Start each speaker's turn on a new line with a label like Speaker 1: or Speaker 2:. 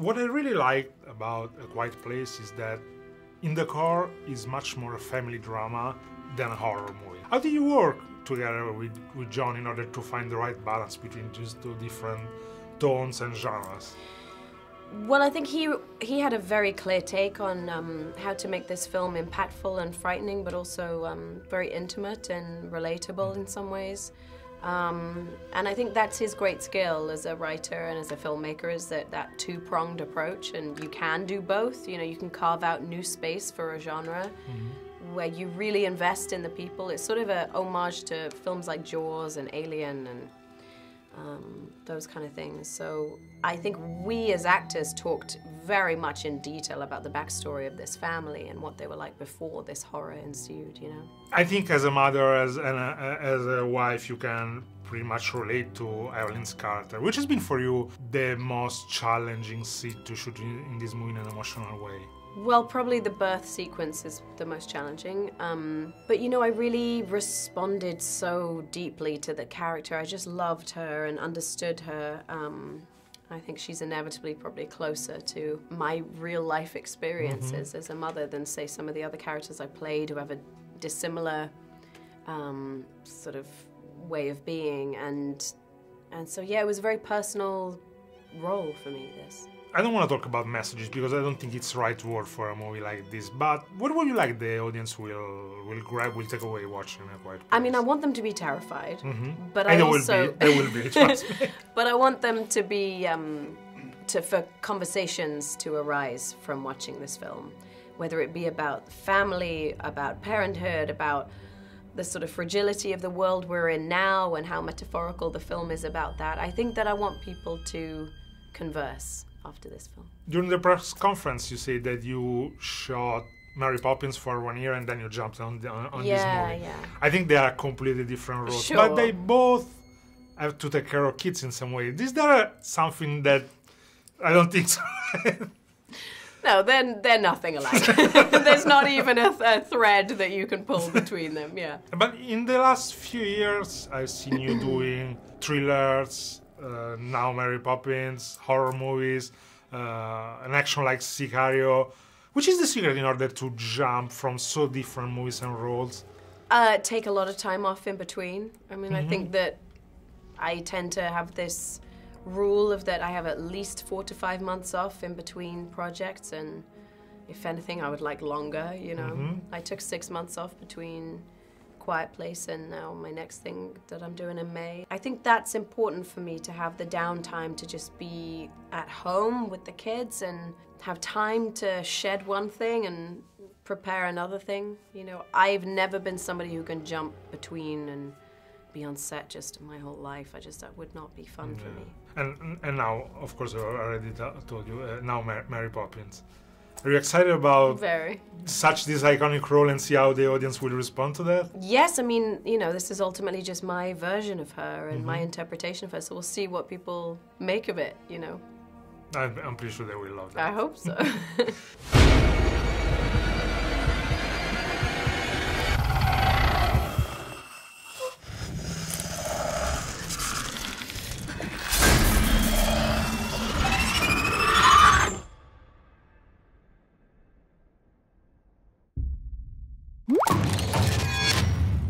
Speaker 1: What I really like about A Quiet Place is that in the core is much more a family drama than a horror movie. How did you work together with John in order to find the right balance between these two different tones and genres?
Speaker 2: Well, I think he had a very clear take on how to make this film impactful and frightening, but also very intimate and relatable in some ways. And I think that's his great skill as a writer and as a filmmaker, is that two-pronged approach, and you can do both. You know, you can carve out new space for a genre where you really invest in the people. It's sort of a homage to films like Jaws and Alien and those kind of things. So I think we as actors talked very much in detail about the backstory of this family and what they were like before this horror ensued, you know.
Speaker 1: I think as a mother, as a wife, you can pretty much relate to Evelyn's character. Which has been for you the most challenging scene to shoot in this movie in an emotional way?
Speaker 2: Well, probably the birth sequence is the most challenging. But you know, I really responded so deeply to the character. I just loved her and understood her. I think she's inevitably probably closer to my real life experiences as a mother than, say, some of the other characters I played who have a dissimilar sort of way of being. And so, yeah, it was a very personal role for me, this.
Speaker 1: I don't want to talk about messages because I don't think it's the right word for a movie like this, but what would you like the audience will grab, will take away watching A Quiet Place?
Speaker 2: I mean, I want them to be terrified, but
Speaker 1: and
Speaker 2: I also...
Speaker 1: they will be, trust me.
Speaker 2: But I want them to be, for conversations to arise from watching this film, whether it be about family, about parenthood, about the sort of fragility of the world we're in now and how metaphorical the film is about that. I think that I want people to converse after this film.
Speaker 1: During the press conference, you said that you shot Mary Poppins for 1 year and then you jumped on this movie.
Speaker 2: Yeah.
Speaker 1: I think they are completely different roles,
Speaker 2: Sure.
Speaker 1: but they both have to take care of kids in some way. Is there something that I don't think so?
Speaker 2: No, they're nothing alike. There's not even a thread that you can pull between them, yeah.
Speaker 1: But in the last few years, I've seen you doing thrillers, now Mary Poppins, horror movies, an action like Sicario. Which is the secret in order to jump from so different movies and roles?
Speaker 2: Take a lot of time off in between. I mean, I think that I tend to have this rule of that I have at least 4 to 5 months off in between projects, and if anything, I would like longer, you know. I took 6 months off between Quiet Place and now my next thing that I'm doing in May. I think that's important for me, to have the downtime to just be at home with the kids and have time to shed one thing and prepare another thing. You know, I've never been somebody who can jump between and be on set just my whole life. That would not be fun for me.
Speaker 1: And now, of course, I already told you, now Mary Poppins. Are you excited about such this iconic role and see how the audience will respond to that?
Speaker 2: Yes, I mean, you know, this is ultimately just my version of her and my interpretation of her, so we'll see what people make of it, you know.
Speaker 1: I'm pretty sure they will love that.
Speaker 2: I hope so.